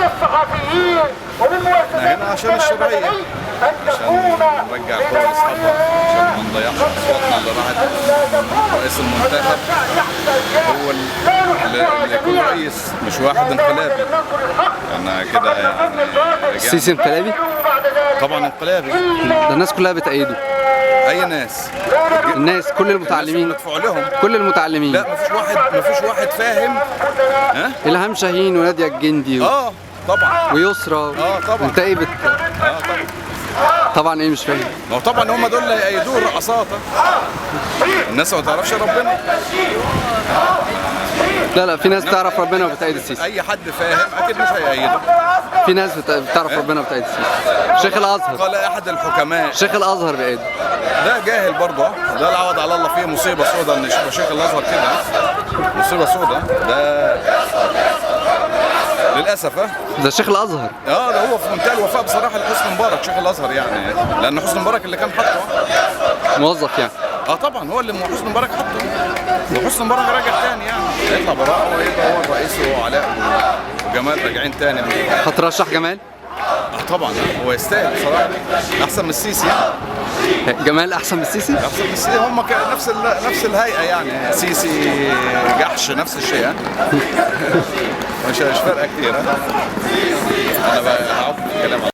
الصحفيين ومن مؤسسات هنا عشان الشرعية، عشان نرجع الكرة لاصحابها، عشان ما نضيعش اصواتنا اللي راحت. رئيس المنتخب هو اللي يكون رئيس، مش واحد انقلابي. انا كده يعني السيسي انقلابي؟ طبعا انقلابي. ده الناس كلها بتأيده. اي ناس؟ الناس كل المتعلمين، مدفوع لهم. كل المتعلمين. لا مفيش واحد فاهم. ها؟ إلهام شاهين ونادية الجندي طبعا ويسرى. طبعا. انت ايه طبعا. طبعا ايه مش فاهم؟ ما هو طبعا هم دول اللي هيأيدوه الرقصات. الناس ما تعرفش ربنا. لا في ناس تعرف ربنا وبتأيد السيسي. اي حد فاهم اكيد مش هيأيده. في ناس بتعرف ربنا وبتأيد السيسي. شيخ الازهر قال احد الحكماء. شيخ الازهر بأيده. ده جاهل برضه. ده العوض على الله فيه مصيبه سوداء ان شيخ الازهر كده. مصيبه سوداء ده للاسف. ده شيخ الازهر. ده هو في منتهى الوفاء بصراحه لحسني مبارك شيخ الازهر يعني، لان حسني مبارك اللي كان حاطه موظف يعني. طبعا هو اللي حسني مبارك حطه، وحسني مبارك راجع تاني يعني هيطلع براءه ويبقى هو الرئيس وعلاء وجمال راجعين تاني. هترشح جمال؟ طبعا هو يستاهل بصراحه، احسن من السيسي يعني. جمال احسن من السيسي؟ احسن من السيسي، هم نفس الهيئه يعني. سيسي جحش نفس الشيء. مش فارقه كتير. انا بقى هقعد في الكلام.